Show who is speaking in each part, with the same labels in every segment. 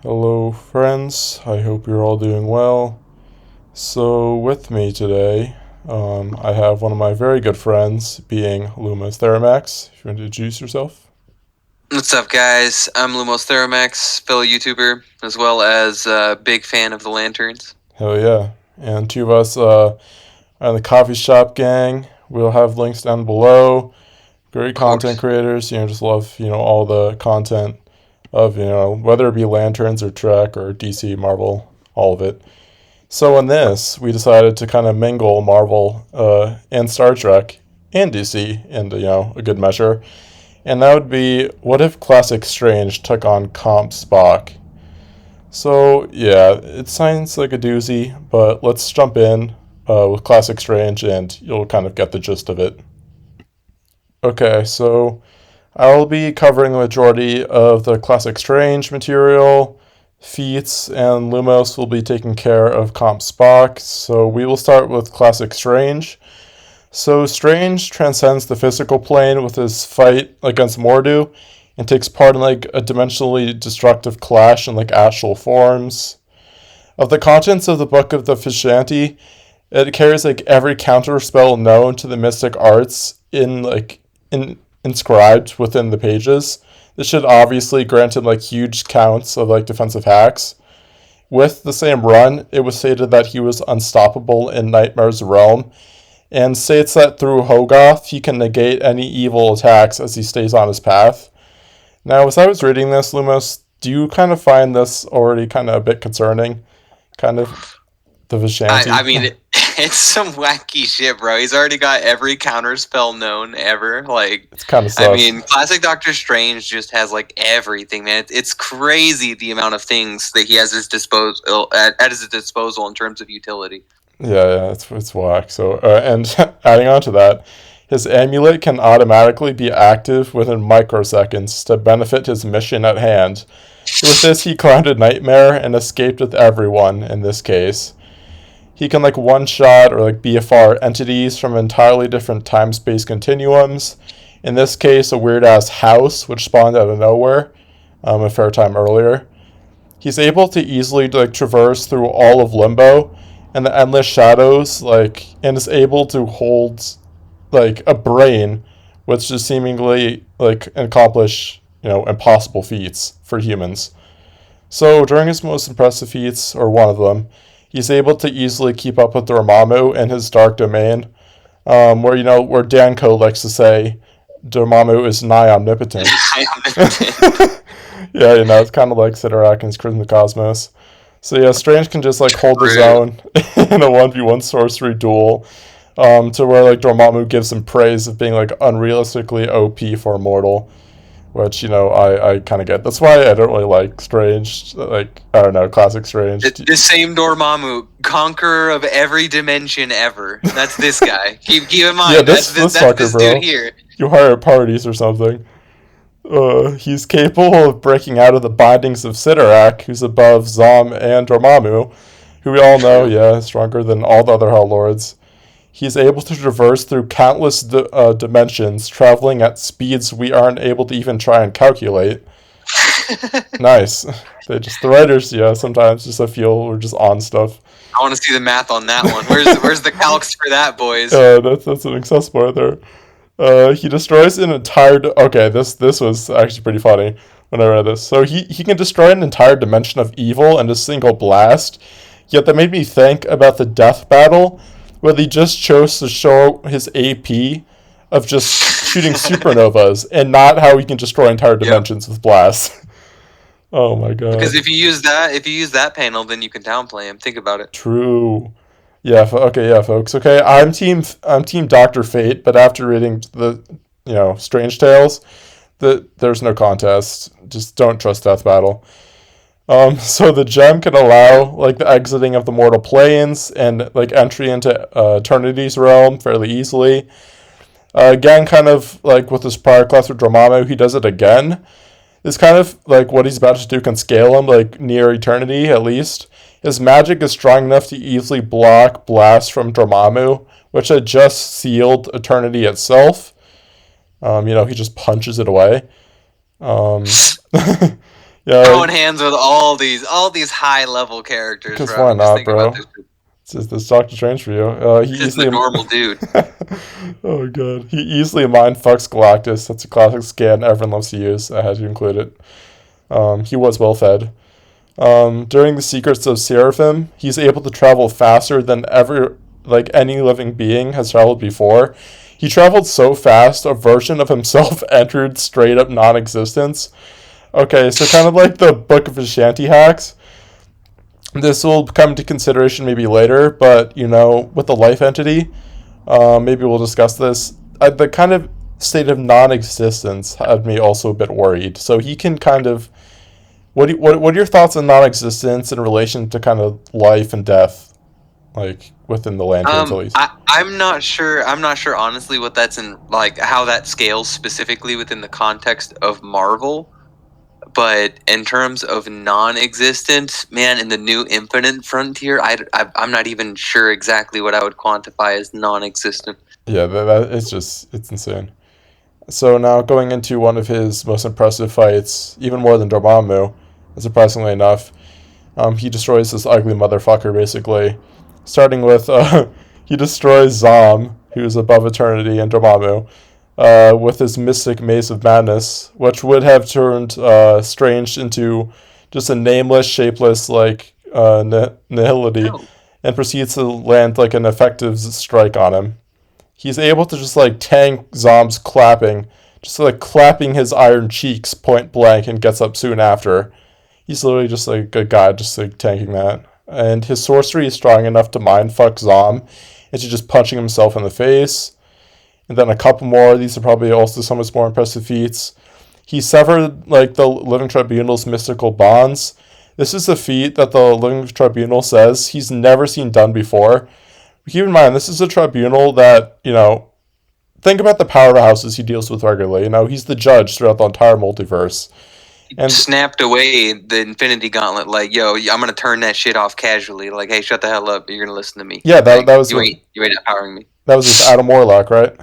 Speaker 1: Hello, friends. I hope you're all doing well. So, with me today, I have one of my very good friends, being Lumos Theromax. If you want to introduce yourself.
Speaker 2: What's up, guys? I'm Lumos Theromax, fellow YouTuber, as well as a big fan of the lanterns.
Speaker 1: Hell yeah. And two of us are in the coffee shop gang. We'll have links down below. Great
Speaker 2: Of
Speaker 1: content
Speaker 2: course.
Speaker 1: creators, just love, all the content of, whether it be lanterns or Trek or DC, Marvel, all of it. So in this, we decided to kind of mingle Marvel and Star Trek and DC into, a good measure. And that would be, what if Classic Strange took on Comp Spock? So, yeah, it sounds like a doozy, but let's jump in with Classic Strange and you'll kind of get the gist of it. Okay, so I'll be covering the majority of the Classic Strange material, feats, and Lumos will be taking care of Comp Spock. So we will start with Classic Strange. So Strange transcends the physical plane with his fight against Mordu and takes part in like a dimensionally destructive clash in like actual forms. Of the contents of the Book of the Vishanti, it carries like every counter spell known to the mystic arts inscribed within the pages. This should obviously grant him like huge counts of like defensive hacks. With the same run, it was stated that he was unstoppable in Nightmare's realm, and states that through Hogarth he can negate any evil attacks as he stays on his path. Now, as I was reading this, Lumos, do you kind of find this already kind of a bit concerning? Kind of the
Speaker 2: I
Speaker 1: Vishanti?
Speaker 2: mean, it's some wacky shit, bro. He's already got every counter spell known ever.
Speaker 1: It's kind of sus.
Speaker 2: Classic Doctor Strange just has like everything, man. It's crazy the amount of things that he has at his disposal in terms of utility.
Speaker 1: Yeah, it's whack. So, and adding on to that, his amulet can automatically be active within microseconds to benefit his mission at hand. With this, he clouded Nightmare and escaped with everyone in this case. He can like one shot or like BFR entities from entirely different time space continuums. In this case, a weird ass house which spawned out of nowhere a fair time earlier. He's able to easily like traverse through all of Limbo and the endless shadows, and is able to hold like a brain, which is seemingly like accomplish impossible feats for humans. So during his most impressive feats, or one of them, he's able to easily keep up with Dormammu in his dark domain, where Danko likes to say Dormammu is nigh omnipotent. Yeah, it's kind of like Sidorak in his Crimson Cosmos. So yeah, Strange can just like hold his own in a 1v1 sorcery duel, to where like Dormammu gives him praise of being like unrealistically OP for a mortal, which I kind of get. That's why I don't really like Strange. Like, I don't know, classic Strange.
Speaker 2: The same Dormammu, conqueror of every dimension ever. That's this guy. Keep in mind.
Speaker 1: Yeah,
Speaker 2: that's
Speaker 1: sucker,
Speaker 2: this
Speaker 1: bro.
Speaker 2: dude here.
Speaker 1: You hire at parties or something. He's capable of breaking out of the bindings of Sidorak, who's above Zom and Dormammu, who we all know, is stronger than all the other Hell Lords. He's able to traverse through countless dimensions, traveling at speeds we aren't able to even try and calculate. Nice. The writers, sometimes just I feel we're just on stuff.
Speaker 2: I want to see the math on that one. Where's the calcs for that, boys?
Speaker 1: That's an accessible right there. He destroys an entire. Okay, this was actually pretty funny when I read this. So he can destroy an entire dimension of evil in a single blast. Yet that made me think about the death battle, where he just chose to show his AP of just shooting supernovas, and not how he can destroy entire dimensions with blasts. Oh my god!
Speaker 2: Because if you use that panel, then you can downplay him. Think about it.
Speaker 1: True. Yeah. Okay. Yeah, folks. Okay. I'm team Doctor Fate, but after reading the Strange Tales, there's no contest. Just don't trust Death Battle. So the gem can allow like the exiting of the mortal planes and like entry into Eternity's realm fairly easily. Again, kind of like with his prior class with Dormammu, he does it again. It's kind of like what he's about to do can scale him like near eternity at least. His magic is strong enough to easily block blasts from Dormammu, which had just sealed eternity itself. He just punches it away. Yeah,
Speaker 2: throwing hands with all these high level characters,
Speaker 1: because
Speaker 2: bro. I
Speaker 1: why
Speaker 2: mean, just
Speaker 1: not,
Speaker 2: think about
Speaker 1: bro?
Speaker 2: this.
Speaker 1: It's Doctor Strange for you. He
Speaker 2: Just the
Speaker 1: easily.
Speaker 2: normal dude.
Speaker 1: Oh god, he easily mind fucks Galactus. That's a classic scan everyone loves to use. I had to include it. He was well fed. During the Secrets of Seraphim, he's able to travel faster than ever, like any living being has traveled before. He traveled so fast, a version of himself entered straight up non-existence. Okay, so kind of like the Book of Ashanti hacks. This will come into consideration maybe later, but with the life entity, maybe we'll discuss this. The kind of state of non-existence had me also a bit worried. So he can kind of. What are your thoughts on non-existence in relation to kind of life and death, like within the lanterns at least?
Speaker 2: I'm not sure. I'm not sure honestly what that's in, like how that scales specifically within the context of Marvel. But in terms of non-existent, man, in the new Infinite Frontier, I'm not even sure exactly what I would quantify as non-existent.
Speaker 1: Yeah, it's insane. So now going into one of his most impressive fights, even more than Dormammu, surprisingly enough, he destroys this ugly motherfucker basically. Starting with he destroys Zom, who's above Eternity, and Dormammu, with his mystic mace of madness, which would have turned Strange into just a nameless, shapeless nihility,
Speaker 2: No.
Speaker 1: and proceeds to land like an effective strike on him. He's able to just like tank Zom's clapping, just like clapping his iron cheeks point blank, and gets up soon after. He's literally just like a guy just like tanking that. And his sorcery is strong enough to mindfuck Zom into just punching himself in the face. And then a couple more. These are probably also some of his more impressive feats. He severed like the Living Tribunal's mystical bonds. This is a feat that the Living Tribunal says he's never seen done before. Keep in mind, this is a tribunal that, think about the powerhouses he deals with regularly. He's the judge throughout the entire multiverse. And
Speaker 2: Snapped away the Infinity Gauntlet, like, yo, I'm gonna turn that shit off casually. Like, hey, shut the hell up. You're gonna listen to me.
Speaker 1: yeah,
Speaker 2: like,
Speaker 1: that was
Speaker 2: you ain't empowering me.
Speaker 1: That was with Adam Warlock, right?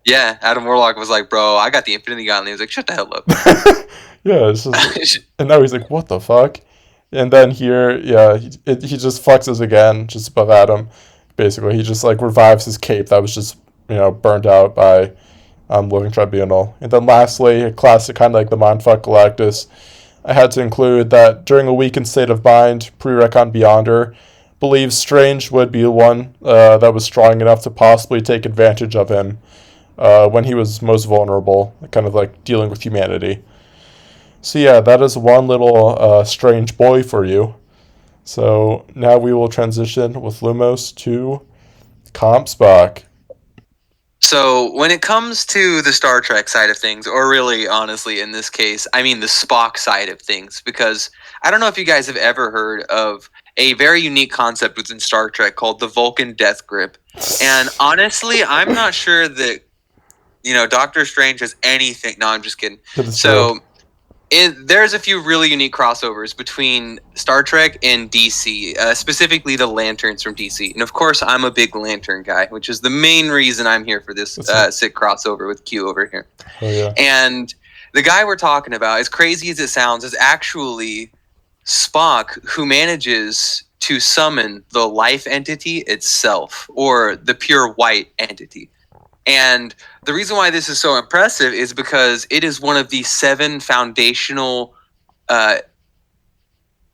Speaker 2: Yeah, Adam Warlock was like, bro, I got the Infinity Gauntlet. He was like, shut the hell up.
Speaker 1: Yeah, it's just, and now he's like, what the fuck? And then here, yeah, he just flexes again, just above Adam. Basically, he just like revives his cape that was just burned out by Living Tribunal. And then lastly, a classic kind of like the mindfuck Galactus. I had to include that during a weakened state of mind, Pre-Recon Beyonder believes Strange would be the one that was strong enough to possibly take advantage of him when he was most vulnerable, kind of like dealing with humanity. So yeah, that is one little strange boy for you. So now we will transition with Lumos to Comp Spock.
Speaker 2: So when it comes to the Star Trek side of things, or really, honestly, in this case, I mean the Spock side of things, because I don't know if you guys have ever heard of a very unique concept within Star Trek called the Vulcan Death Grip. And honestly, I'm not sure that, Doctor Strange has anything. No, I'm just kidding. So there's a few really unique crossovers between Star Trek and DC, specifically the Lanterns from DC. And of course, I'm a big Lantern guy, which is the main reason I'm here for this sick crossover with Q over here.
Speaker 1: Oh, yeah.
Speaker 2: And the guy we're talking about, as crazy as it sounds, is actually Spock, who manages to summon the life entity itself, or the pure white entity. And the reason why this is so impressive is because it is one of the 7 foundational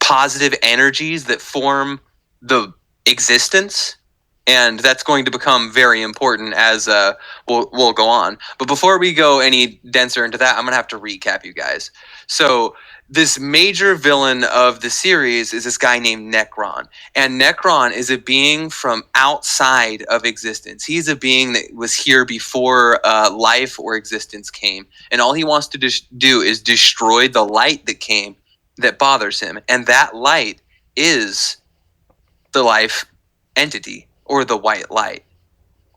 Speaker 2: positive energies that form the existence. And that's going to become very important as we'll go on. But before we go any denser into that, I'm going to have to recap you guys. So this major villain of the series is this guy named Necron. And Necron is a being from outside of existence. He's a being that was here before life or existence came. And all he wants to do is destroy the light that came that bothers him. And that light is the life entity, or the white light.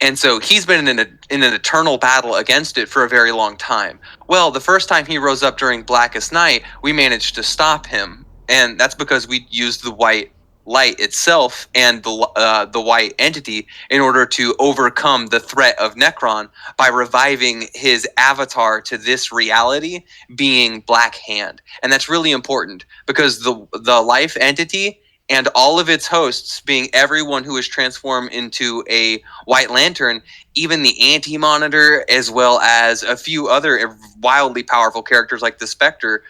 Speaker 2: And so he's been in an eternal battle against it for a very long time. Well, the first time he rose up during Blackest Night, we managed to stop him. And that's because we used the white light itself and the white entity in order to overcome the threat of Necron by reviving his avatar to this reality being Black Hand. And that's really important because the life entity and all of its hosts, being everyone who is transformed into a White Lantern, even the Anti-Monitor, as well as a few other wildly powerful characters like the Spectre,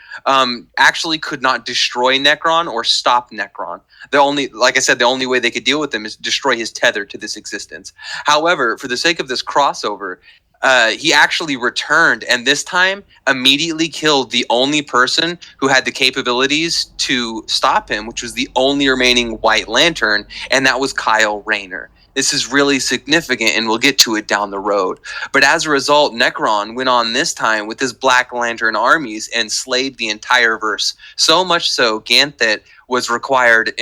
Speaker 2: actually could not destroy Necron or stop Necron. Like I said, the only way they could deal with him is destroy his tether to this existence. However, for the sake of this crossover, he actually returned, and this time immediately killed the only person who had the capabilities to stop him, which was the only remaining White Lantern, and that was Kyle Rayner. This is really significant, and we'll get to it down the road. But as a result, Necron went on this time with his Black Lantern armies and slayed the entire verse. So much so, Ganthet was required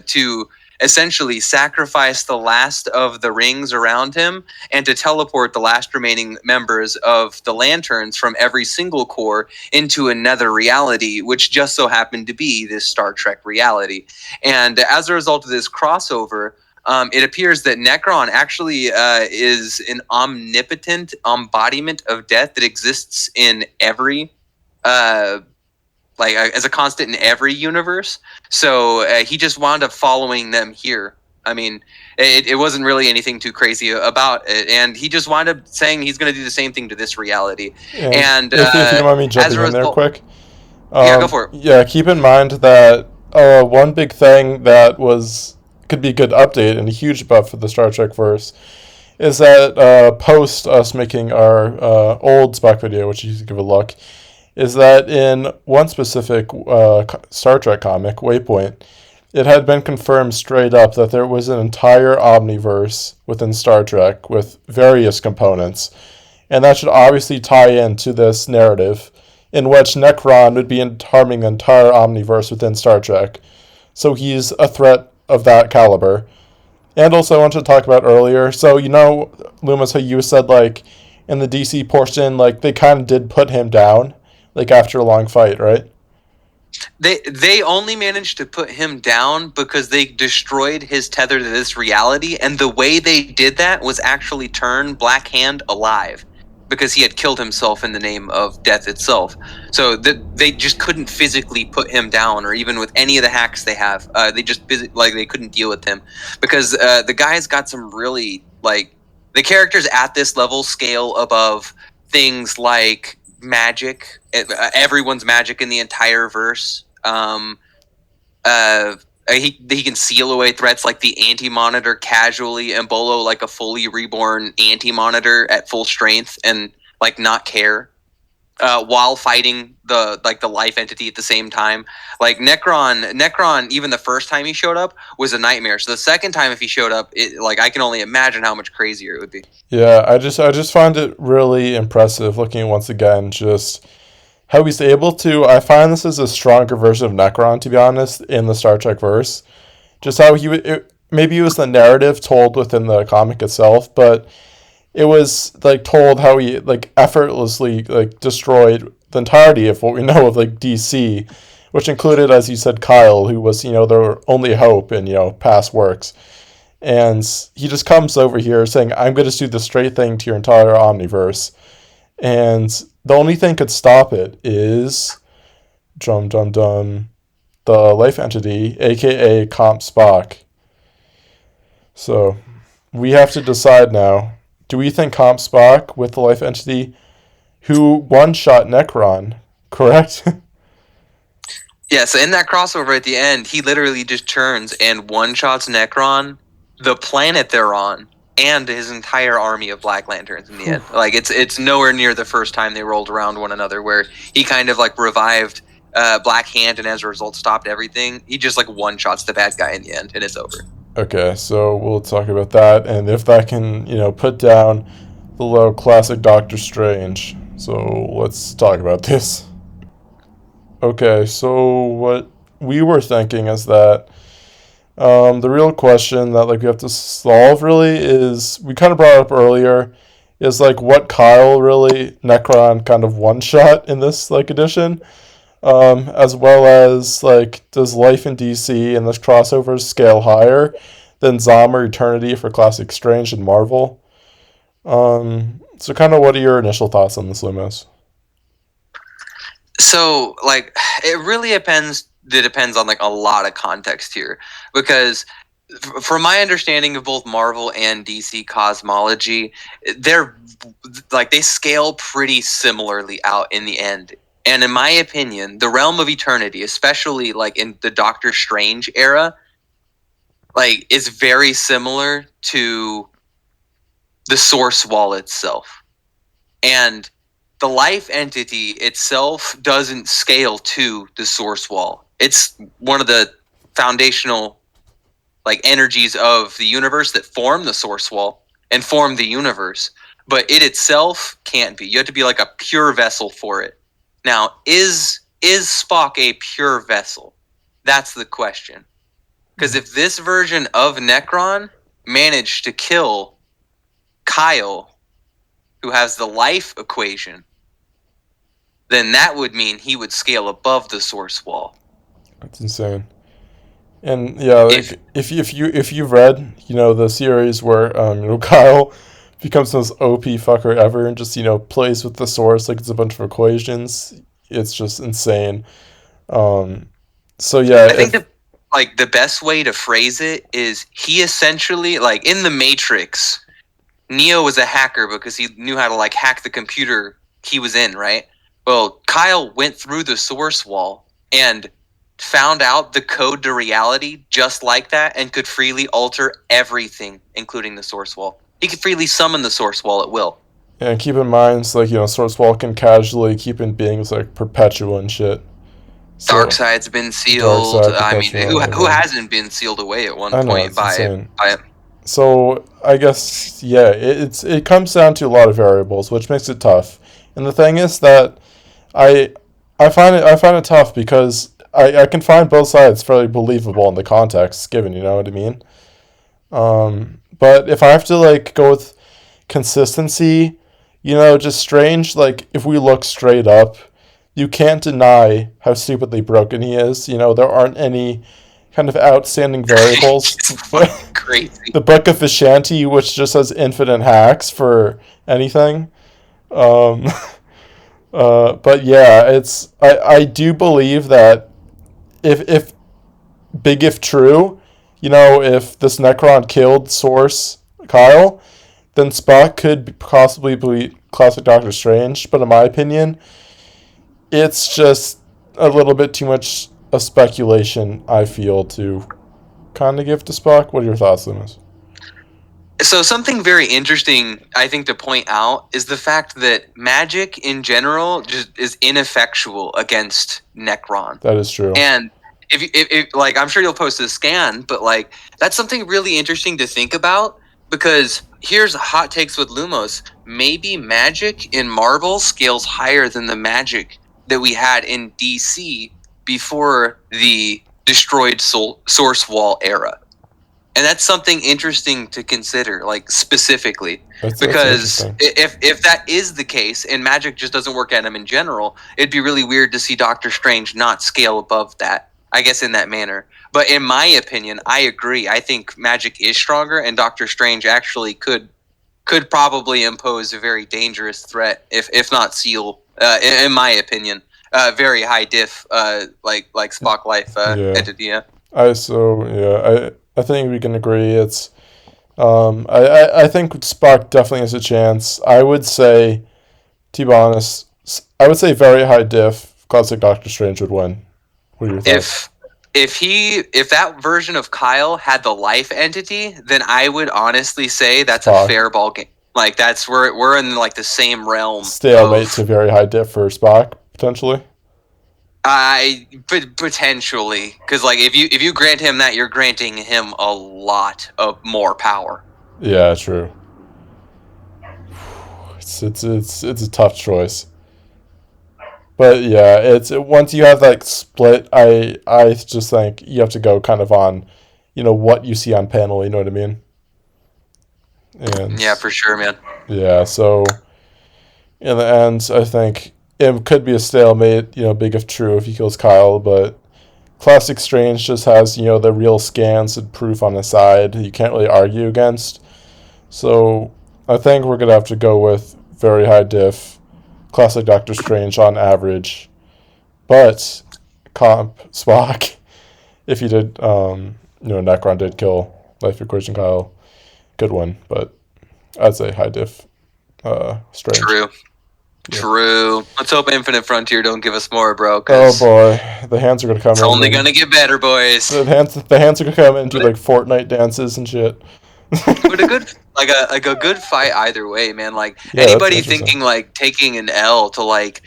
Speaker 2: to essentially sacrifice the last of the rings around him and to teleport the last remaining members of the Lanterns from every single corps into another reality, which just so happened to be this Star Trek reality. And as a result of this crossover, it appears that Necron actually is an omnipotent embodiment of death that exists in every as a constant in every universe. So he just wound up following them here. I mean, it wasn't really anything too crazy about it, and he just wound up saying he's going to do the same thing to this reality. And
Speaker 1: if you don't mind me jumping in there quick,
Speaker 2: yeah, go for it.
Speaker 1: Yeah, keep in mind that one big thing that could be a good update and a huge buff for the Star Trek verse is that post us making our old Spock video, which you can give a look, is that in one specific Star Trek comic, Waypoint, it had been confirmed straight up that there was an entire omniverse within Star Trek with various components, and that should obviously tie into this narrative in which Necron would be harming the entire omniverse within Star Trek. So he's a threat of that caliber. And also I wanted to talk about earlier, so Lumos, how you said, in the DC portion, they kind of did put him down, after a long fight, right?
Speaker 2: They only managed to put him down because they destroyed his tether to this reality, and the way they did that was actually turn Black Hand alive because he had killed himself in the name of death itself. So they just couldn't physically put him down, or even with any of the hacks they have. They just they couldn't deal with him because the guy's got some really the characters at this level scale above things like magic, everyone's magic in the entire verse. He can seal away threats like the Anti-Monitor casually and bolo like a fully reborn Anti-Monitor at full strength and not care while fighting the life entity at the same time. Necron, even the first time he showed up was a nightmare. So the second time if he showed up, I can only imagine how much crazier it would be.
Speaker 1: Yeah, I just find it really impressive looking once again just how he's able to. I find this is a stronger version of Necron, to be honest, in the Star Trek verse. Just how maybe it was the narrative told within the comic itself, but it was told how he effortlessly destroyed the entirety of what we know of DC, which included, as you said, Kyle, who was their only hope in past works. And he just comes over here saying, I'm going to do the straight thing to your entire omniverse. And the only thing could stop it is the life entity, aka Comp Spock. So we have to decide now. Do we think Comp Spock with the life entity who one-shot Necron, correct?
Speaker 2: Yeah, so in that crossover at the end, he literally just turns and one-shots Necron, the planet they're on, and his entire army of Black Lanterns in the end. It's nowhere near the first time they rolled around one another where he kind of revived Black Hand and as a result stopped everything. He just one-shots the bad guy in the end and it's over.
Speaker 1: Okay, so we'll talk about that, and if that can, put down the low classic Doctor Strange. So let's talk about this. Okay, so what we were thinking is that the real question that we have to solve really is, we kind of brought it up earlier, is what Kyle really Necron kind of one shot in this edition. as well as like does life in DC and this crossovers scale higher than Zom or Eternity for Classic Strange and Marvel? So kind of what are your initial thoughts on this, Lumos?
Speaker 2: So, like, it really depends. It depends on like a lot of context here, because from my understanding of both Marvel and DC cosmology, they're like they scale pretty similarly out in the end. And in my opinion, the realm of eternity, especially like in the Doctor Strange era, like is very similar to the source wall itself. And the life entity itself doesn't scale to the source wall. It's one of the foundational like energies of the universe that form the source wall and form the universe, but it itself can't be. You have to be like a pure vessel for it. Now, is Spock a pure vessel? That's the question. Because if this version of Necron managed to kill Kyle, who has the life equation, then that would mean he would scale above the source wall.
Speaker 1: That's insane. And yeah, like if you've read, the series where Kyle becomes the most OP fucker ever and just, plays with the source like it's a bunch of equations, it's just insane. So yeah,
Speaker 2: I think the best way to phrase it is he essentially, like in the Matrix, Neo was a hacker because he knew how to like hack the computer he was in, right? Well, Kyle went through the source wall and found out the code to reality just like that and could freely alter everything, including the source wall. He could freely summon the source wall at will.
Speaker 1: and keep in mind, it's like, source wall can casually keep in beings like Perpetua and shit. So
Speaker 2: Darkseid's been
Speaker 1: Dark
Speaker 2: sealed.
Speaker 1: Side,
Speaker 2: I mean,
Speaker 1: Perpetua,
Speaker 2: who hasn't been sealed away at one
Speaker 1: I know,
Speaker 2: point
Speaker 1: it's
Speaker 2: by
Speaker 1: insane.
Speaker 2: by
Speaker 1: So I guess yeah, it comes down to a lot of variables, which makes it tough. And the thing is that I I find it tough because I can find both sides fairly believable in the context given, you know what I mean? But if I have to like go with consistency, just Strange, like if we look straight up, you can't deny how stupidly broken he is. There aren't any kind of outstanding variables.
Speaker 2: it's fucking crazy.
Speaker 1: The Book of Vishanti, which just has infinite hacks for anything. Um, but yeah, I do believe that if big if true, if this Necron killed Source Kyle, then Spock could possibly be classic Doctor Strange. But in my opinion, it's just a little bit too much of speculation, I feel, to kind of give to Spock. What are your thoughts, Lumos?
Speaker 2: So something very interesting, I think, to point out is the fact that magic in general just is ineffectual against Necron.
Speaker 1: That is true.
Speaker 2: And if like, I'm sure you'll post a scan, but like, that's something really interesting to think about, because here's hot takes with Lumos. Maybe magic in Marvel scales higher than the magic that we had in DC before the destroyed source wall era. And that's something interesting to consider, like specifically, because if that is the case and magic just doesn't work at him in general, it'd be really weird to see Doctor Strange not scale above that, I guess, in that manner. But in my opinion, I agree. I think magic is stronger, and Doctor Strange actually could probably impose a very dangerous threat, if not seal. In my opinion, very high diff, like Spock life entity. Yeah.
Speaker 1: I think we can agree. It's I think Spock definitely has a chance. I would say, to be honest, I would say very high diff. Classic Doctor Strange would win. What are your thoughts?
Speaker 2: If that version of Kyle had the life entity, then I would honestly say that's
Speaker 1: Spock.
Speaker 2: a fair ball game. Like that's we're in like the same realm.
Speaker 1: Stalemate to very high diff for Spock potentially.
Speaker 2: Potentially, because like if you grant him that, you're granting him a lot of more power.
Speaker 1: Yeah, true. It's a tough choice. But yeah, it's once you have that split, I just think you have to go kind of on, what you see on panel. You know what I mean? And
Speaker 2: yeah, for sure, man.
Speaker 1: yeah, so in the end, I think it could be a stalemate, big if true if he kills Kyle, but Classic Strange just has, the real scans and proof on his side you can't really argue against. So I think we're going to have to go with very high diff, Classic Doctor Strange on average. But Comp Spock, if he did, Necron did kill Life Equation Kyle, good one. But I'd say high diff, Strange.
Speaker 2: True.
Speaker 1: Yeah.
Speaker 2: True. Let's hope Infinite Frontier don't give us more, bro.
Speaker 1: Oh boy, the hands are gonna come in.
Speaker 2: It's only gonna get better, boys.
Speaker 1: The hands are gonna come in and do like Fortnite dances and shit.
Speaker 2: But a good fight either way, man. Like
Speaker 1: Yeah,
Speaker 2: anybody
Speaker 1: that's interesting.
Speaker 2: thinking like taking an L to like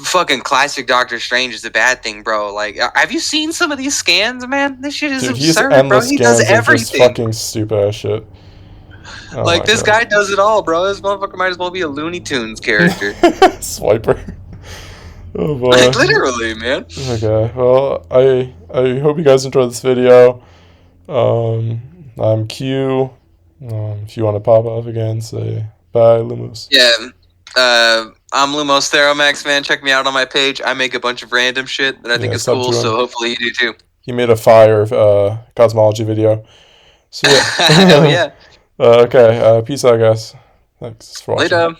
Speaker 2: fucking Classic Doctor Strange is a bad thing, bro. Like, have you seen some of these scans, man? This shit is
Speaker 1: Dude, he's
Speaker 2: absurd, bro.
Speaker 1: endless
Speaker 2: He does
Speaker 1: scans of just
Speaker 2: everything.
Speaker 1: fucking stupid ass shit. Oh
Speaker 2: Like
Speaker 1: my
Speaker 2: this
Speaker 1: God.
Speaker 2: guy does it all, bro. This motherfucker might as well be a Looney Tunes character.
Speaker 1: Swiper. Oh boy.
Speaker 2: Like literally, man.
Speaker 1: Okay. Well, I hope you guys enjoyed this video. I'm Q. If you want to pop off again, say bye, Lumos.
Speaker 2: Yeah. I'm Lumos Theromax, man. Check me out on my page. I make a bunch of random shit that I think is
Speaker 1: sub
Speaker 2: cool,
Speaker 1: to him.
Speaker 2: so hopefully you do too.
Speaker 1: He made a fire cosmology video. So yeah.
Speaker 2: Hell yeah.
Speaker 1: Okay. Peace out, guys. Thanks for watching.
Speaker 2: Later.